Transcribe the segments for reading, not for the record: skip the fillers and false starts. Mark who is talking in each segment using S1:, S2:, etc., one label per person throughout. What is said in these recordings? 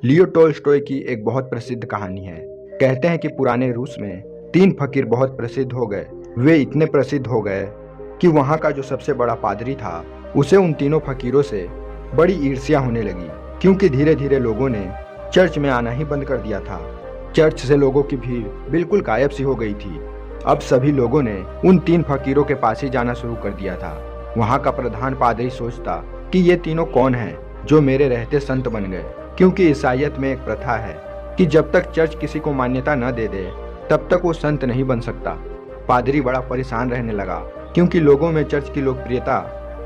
S1: लियो Tolstoy की एक बहुत प्रसिद्ध कहानी है। कहते हैं कि पुराने रूस में 3 फकीर बहुत प्रसिद्ध हो गए। वे इतने प्रसिद्ध हो गए कि वहाँ का जो सबसे बड़ा पादरी था उसे उन तीनों फकीरों से बड़ी ईर्ष्या होने लगी, क्योंकि धीरे धीरे लोगों ने चर्च में आना ही बंद कर दिया था। चर्च से लोगों की भीड़ बिल्कुल गायब सी हो गई थी। अब सभी लोगों ने उन 3 फकीरों के पास ही जाना शुरू कर दिया था। वहाँ का प्रधान पादरी सोचता कि ये तीनों कौन हैं जो मेरे रहते संत बन गए, क्योंकि ईसाईयत में एक प्रथा है कि जब तक चर्च किसी को मान्यता न दे दे तब तक वो संत नहीं बन सकता। पादरी बड़ा परेशान रहने लगा, क्योंकि लोगों में चर्च की लोकप्रियता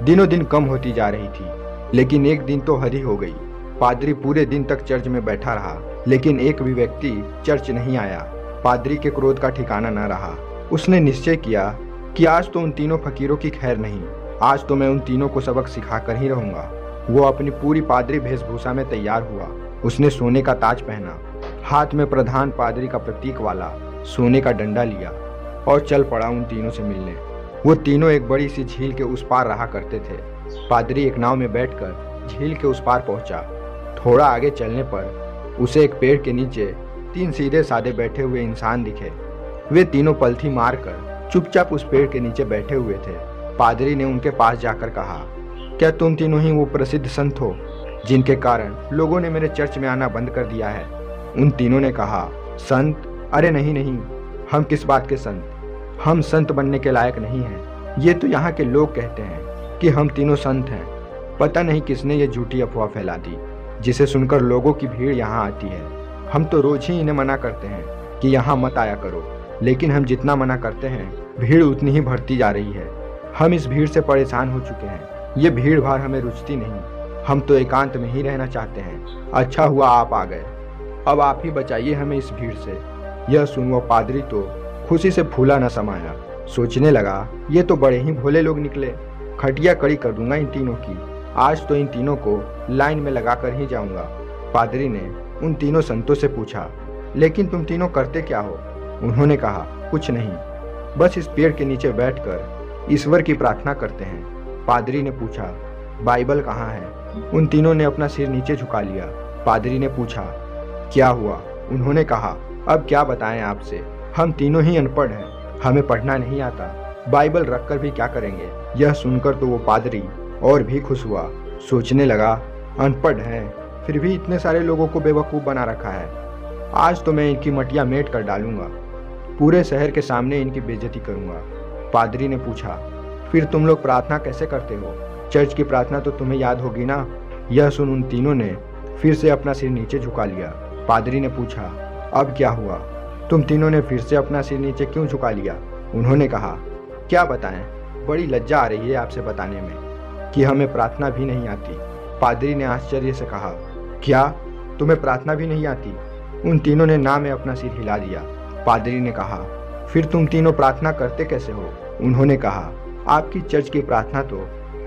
S1: दिनों दिन कम होती जा रही थी। लेकिन एक दिन तो हद ही हो गई। पादरी पूरे दिन तक चर्च में बैठा रहा, लेकिन एक भी व्यक्ति चर्च नहीं आया। पादरी के क्रोध का ठिकाना न रहा। उसने निश्चय किया कि आज तो उन तीनों फकीरों की खैर नहीं, आज तो मैं उन तीनों को सबक सिखाकर ही रहूंगा। वो अपनी पूरी पादरी वेशभूषा में तैयार हुआ। उसने सोने का ताज पहना, हाथ में प्रधान पादरी का प्रतीक वाला सोने का डंडा लिया और चल पड़ा उन तीनों से मिलने। वो तीनों एक बड़ी सी झील के उस पार रहा करते थे। पादरी एक नाव में बैठकर झील के उस पार पहुंचा। थोड़ा आगे चलने पर उसे एक पेड़ के नीचे 3 सीधे साधे बैठे हुए इंसान दिखे। वे तीनों पलथी मारकर चुपचाप उस पेड़ के नीचे बैठे हुए थे। पादरी ने उनके पास जाकर कहा, क्या तुम तीनों ही वो प्रसिद्ध संत हो जिनके कारण लोगों ने मेरे चर्च में आना बंद कर दिया है? उन तीनों ने कहा, संत? अरे नहीं नहीं, हम किस बात के संत? हम संत बनने के लायक नहीं हैं। ये तो यहाँ के लोग कहते हैं कि हम तीनों संत हैं। पता नहीं किसने ये झूठी अफवाह फैला दी, जिसे सुनकर लोगों की भीड़ यहाँ आती है। हम तो रोज ही इन्हें मना करते हैं कि यहाँ मत आया करो, लेकिन हम जितना मना करते हैं भीड़ उतनी ही बढ़ती जा रही है। हम इस भीड़ से परेशान हो चुके हैं। ये भीड़ भाड़ हमें रुचती नहीं। हम तो एकांत में ही रहना चाहते हैं। अच्छा हुआ आप आ गए। अब आप ही बचाइए हमें इस भीड़ से। यह सुन वो पादरी तो खुशी से फूला न समाया। सोचने लगा, ये तो बड़े ही भोले लोग निकले। खटिया कड़ी कर दूंगा इन तीनों की। आज तो इन तीनों को लाइन में लगा कर ही जाऊंगा। पादरी ने उन तीनों संतों से पूछा, लेकिन तुम तीनों करते क्या हो? उन्होंने कहा, कुछ नहीं, बस इस पेड़ के नीचे बैठकर ईश्वर की प्रार्थना करते हैं। पादरी ने पूछा, बाइबल कहाँ है? उन तीनों ने अपना सिर नीचे झुका लिया। पादरी ने पूछा, क्या हुआ? उन्होंने कहा, अब क्या बताएं आपसे, हम तीनों ही अनपढ़ हैं, हमें पढ़ना नहीं आता। बाइबल रखकर भी क्या करेंगे? यह सुनकर तो वो पादरी और भी खुश हुआ। सोचने लगा, अनपढ़ हैं फिर भी इतने सारे लोगों को बेवकूफ़ बना रखा है। आज तो मैं इनकी मटिया मेट कर डालूंगा, पूरे शहर के सामने इनकी बेइज्जती करूंगा। पादरी ने पूछा, फिर तुम लोग प्रार्थना कैसे करते हो? चर्च की प्रार्थना तो तुम्हें याद होगी ना? यह सुन उन तीनों ने फिर से अपना सिर नीचे झुका लिया। पादरी ने पूछा, अब क्या हुआ? तुम तीनों ने फिर से अपना सिर नीचे क्यों झुका लिया? उन्होंने कहा, क्या बताएं, बड़ी लज्जा आ रही है आपसे बताने में कि हमें प्रार्थना भी नहीं आती। पादरी ने आश्चर्य से कहा, क्या तुम्हें प्रार्थना भी नहीं आती? उन तीनों ने ना में अपना सिर हिला दिया। पादरी ने कहा, फिर तुम तीनों प्रार्थना करते कैसे हो? उन्होंने कहा, आपकी चर्च की प्रार्थना तो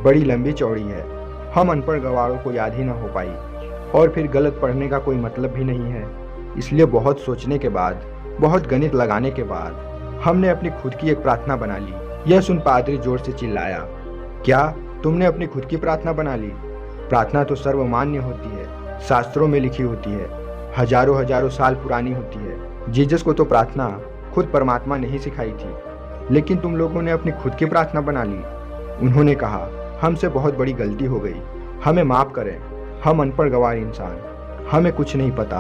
S1: बड़ी लंबी चौड़ी है, हम अनपढ़ गवारों को याद ही न हो पाई, और फिर गलत पढ़ने का कोई मतलब भी नहीं है। इसलिए बहुत सोचने के बाद, बहुत गणित लगाने के बाद हमने अपनी खुद की एक प्रार्थना बना ली। यह सुन पादरी जोर से चिल्लाया, क्या तुमने अपनी खुद की प्रार्थना बना ली? प्रार्थना तो सर्वमान्य होती है, शास्त्रों में लिखी होती है, हजारों हजारों साल पुरानी होती है। जीसस को तो प्रार्थना खुद परमात्मा ने ही सिखाई थी, लेकिन तुम लोगों ने अपनी खुद की प्रार्थना बना ली। उन्होंने कहा, हमसे बहुत बड़ी गलती हो गई, हमें माफ़ करें, हम अनपढ़ गंवार इंसान, हमें कुछ नहीं पता।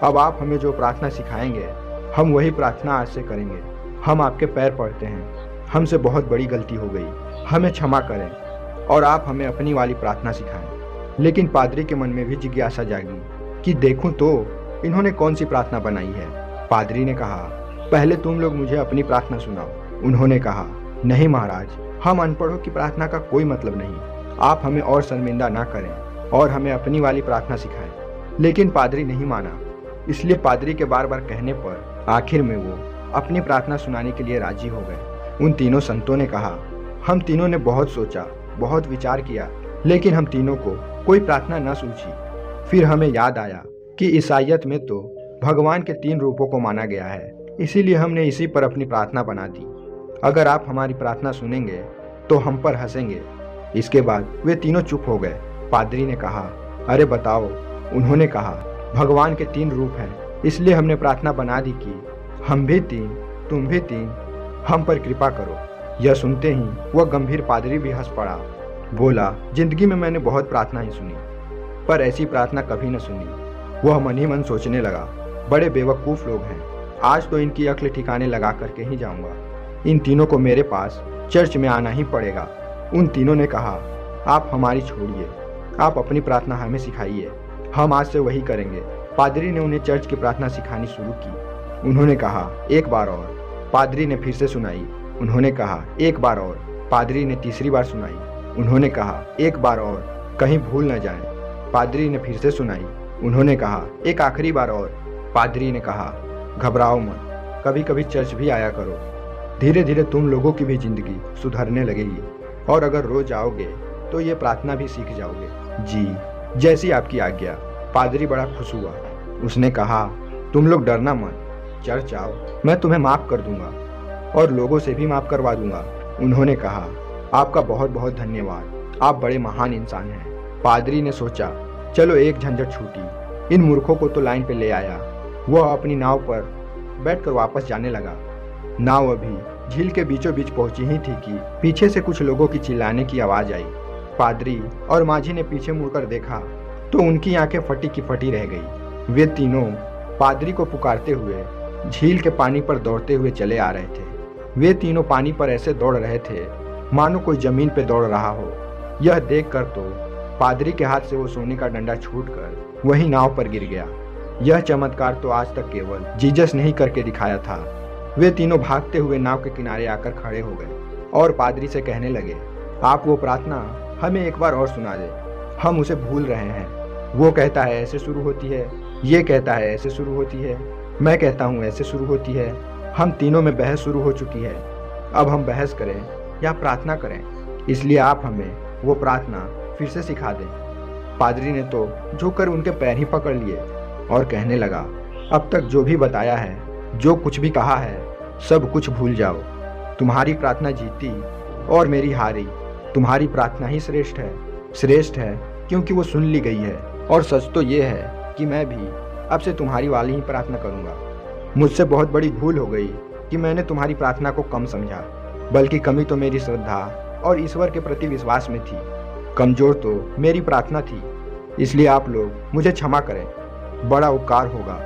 S1: अब आप हमें जो प्रार्थना सिखाएंगे हम वही प्रार्थना आज से करेंगे। हम आपके पैर पड़ते हैं, हमसे बहुत बड़ी गलती हो गई, हमें क्षमा करें और आप हमें अपनी वाली प्रार्थना सिखाएं। लेकिन पादरी के मन में भी जिज्ञासा जागी कि देखूं तो इन्होंने कौन सी प्रार्थना बनाई है। पादरी ने कहा, पहले तुम लोग मुझे अपनी प्रार्थना सुनाओ। उन्होंने कहा, नहीं महाराज, हम अनपढ़ों की प्रार्थना का कोई मतलब नहीं, आप हमें और शर्मिंदा ना करें और हमें अपनी वाली प्रार्थना सिखाएं। लेकिन पादरी नहीं माना, इसलिए पादरी के बार बार कहने पर आखिर में वो अपनी प्रार्थना सुनाने के लिए राजी हो गए। उन तीनों संतों ने कहा, हम तीनों ने बहुत सोचा, बहुत विचार किया, लेकिन हम तीनों को कोई प्रार्थना न सूझी। फिर हमें याद आया कि ईसाईयत में तो भगवान के 3 रूपों को माना गया है, इसीलिए हमने इसी पर अपनी प्रार्थना बना दी। अगर आप हमारी प्रार्थना सुनेंगे तो हम पर हंसेंगे। इसके बाद वे तीनों चुप हो गए। पादरी ने कहा, अरे बताओ। उन्होंने कहा, भगवान के 3 रूप हैं, इसलिए हमने प्रार्थना बना दी कि हम भी 3, तुम भी 3, हम पर कृपा करो। यह सुनते ही वह गंभीर पादरी भी हंस पड़ा। बोला, जिंदगी में मैंने बहुत प्रार्थना ही सुनी, पर ऐसी प्रार्थना कभी न सुनी। वह मन ही मन सोचने लगा, बड़े बेवकूफ़ लोग हैं, आज तो इनकी अक्ल ठिकाने लगा करके ही जाऊंगा। इन तीनों को मेरे पास चर्च में आना ही पड़ेगा। उन तीनों ने कहा, आप हमारी छोड़िए, आप अपनी प्रार्थना हमें सिखाइए, हम आज से वही करेंगे। पादरी ने उन्हें चर्च की प्रार्थना सिखानी शुरू की। उन्होंने कहा, एक बार और। पादरी ने फिर से सुनाई। उन्होंने कहा, एक बार और। पादरी ने तीसरी बार सुनाई। उन्होंने कहा, एक बार और, कहीं भूल न जाएं। पादरी ने फिर से सुनाई। उन्होंने कहा, एक आखिरी बार और। पादरी ने कहा, घबराओ मत, कभी कभी चर्च भी आया करो, धीरे धीरे तुम लोगों की भी जिंदगी सुधरने लगेगी, और अगर रोज आओगे तो ये प्रार्थना भी सीख जाओगे। जी, जैसी आपकी आज्ञा। पादरी बड़ा खुश हुआ। उसने कहा, तुम लोग डरना मत, चर्च आओ, मैं तुम्हें माफ कर दूंगा और लोगों से भी माफ करवा दूंगा। उन्होंने कहा, आपका बहुत बहुत धन्यवाद, आप बड़े महान इंसान हैं। पादरी ने सोचा, चलो एक झंझट छूटी, इन मूर्खों को तो लाइन पे ले आया। वह अपनी नाव पर बैठकर वापस जाने लगा। नाव अभी झील के बीचों बीच पहुंची ही थी कि पीछे से कुछ लोगों की चिल्लाने की आवाज आई। पादरी और माझी ने पीछे मुड़कर देखा तो उनकी आंखें फटी की फटी रह गई। वे तीनों पादरी को पुकारते हुए झील के पानी पर दौड़ते हुए चले आ रहे थे। वे तीनों पानी पर ऐसे दौड़ रहे थे मानो कोई जमीन पे दौड़ रहा हो। यह देखकर तो पादरी के हाथ से वो सोने का डंडा छूटकर वही नाव पर गिर गया। यह चमत्कार तो आज तक केवल जीसस ने ही करके दिखाया था। वे तीनों भागते हुए नाव के किनारे आकर खड़े हो गए और पादरी से कहने लगे, आप वो प्रार्थना हमें एक बार और सुना दे, हम उसे भूल रहे हैं। वो कहता है ऐसे शुरू होती है, ये कहता है ऐसे शुरू होती है, मैं कहता हूँ ऐसे शुरू होती है। हम तीनों में बहस शुरू हो चुकी है। अब हम बहस करें या प्रार्थना करें, इसलिए आप हमें वो प्रार्थना फिर से सिखा दें। पादरी ने तो झुककर उनके पैर ही पकड़ लिए और कहने लगा, अब तक जो भी बताया है, जो कुछ भी कहा है, सब कुछ भूल जाओ। तुम्हारी प्रार्थना जीती और मेरी हारी। तुम्हारी प्रार्थना ही श्रेष्ठ है। श्रेष्ठ है क्योंकि वो सुन ली गई है, और सच तो ये है कि मैं भी अब से तुम्हारी वाली ही प्रार्थना करूँगा। मुझसे बहुत बड़ी भूल हो गई कि मैंने तुम्हारी प्रार्थना को कम समझा, बल्कि कमी तो मेरी श्रद्धा और ईश्वर के प्रति विश्वास में थी, कमजोर तो मेरी प्रार्थना थी। इसलिए आप लोग मुझे क्षमा करें, बड़ा उपकार होगा।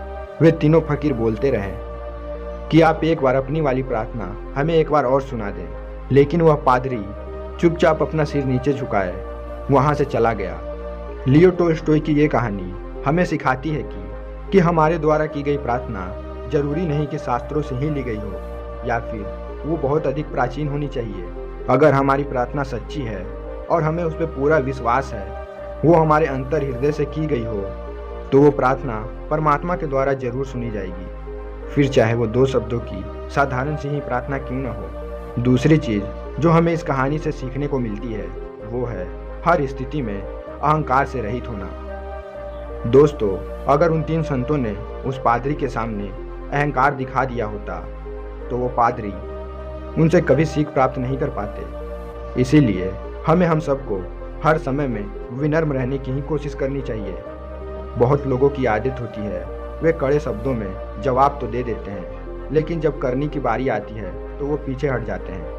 S1: वे तीनों फकीर बोलते रहे कि आप एक बार अपनी वाली प्रार्थना हमें एक बार और सुना दें, लेकिन वह पादरी चुपचाप अपना सिर नीचे झुकाए वहां से चला गया। लियो टोल्स्टॉय की ये कहानी हमें सिखाती है कि हमारे द्वारा की गई प्रार्थना जरूरी नहीं कि शास्त्रों से ही ली गई हो, या फिर वो बहुत अधिक प्राचीन होनी चाहिए। अगर हमारी प्रार्थना सच्ची है और हमें उस पर पूरा विश्वास है, वो हमारे अंतर हृदय से की गई हो, तो वो प्रार्थना परमात्मा के द्वारा जरूर सुनी जाएगी, फिर चाहे वो 2 शब्दों की साधारण सी ही प्रार्थना क्यों न हो। दूसरी चीज जो हमें इस कहानी से सीखने को मिलती है वो है हर स्थिति में अहंकार से रहित होना। दोस्तों, अगर उन 3 संतों ने उस पादरी के सामने अहंकार दिखा दिया होता तो वो पादरी उनसे कभी सीख प्राप्त नहीं कर पाते। इसीलिए हमें हम सबको हर समय में विनम्र रहने की ही कोशिश करनी चाहिए। बहुत लोगों की आदत होती है, वे कड़े शब्दों में जवाब तो दे देते हैं, लेकिन जब करने की बारी आती है तो वो पीछे हट जाते हैं।